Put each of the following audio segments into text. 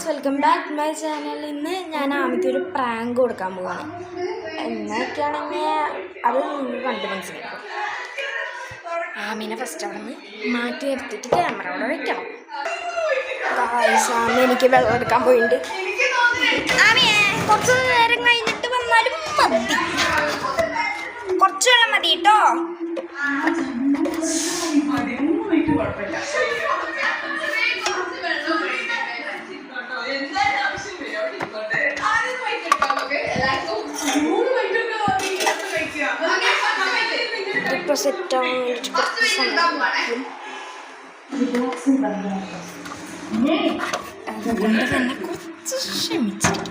Guys, welcome back to my channel. ഇന്ന് ഞാൻ ആമിക്കൊരു prank കൊടുക്കാൻ പോവാണ്. എന്നൊക്കെയാണെങ്കിൽ അത് നിങ്ങൾ കണ്ടു മനസ്സിലാക്കും. ആമിനെ ഫസ്റ്റ് അവിടെ നിന്ന് മാറ്റി നിർത്തിയിട്ട് ക്യാമറ അവിടെ വെക്കണം. ഗൈസ്, ആമി എനിക്ക് വെള്ളം എടുക്കാൻ പോയിട്ടുണ്ട്. ആമിയെ കുറച്ച് നേരം കഴിഞ്ഞിട്ട് വന്നാലും മതി, കുറച്ച് വെള്ളം മതി കേട്ടോ. ഇപ്പോൾ സെറ്റ് ആവാൻ വേണ്ടിയിട്ട് കുറച്ച് സമയം അതുകൊണ്ട് തന്നെ കുറച്ച് ക്ഷമിച്ചിരിക്കും.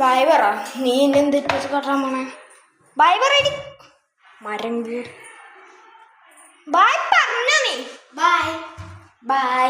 ബൈ പറ, നീ എന്നെ എന്തിട്ട് കട്ടാൻ പോണേ? ബൈ പറയടി മരം വീട്. ബൈ പറഞ്ഞ നീ. Bye bye.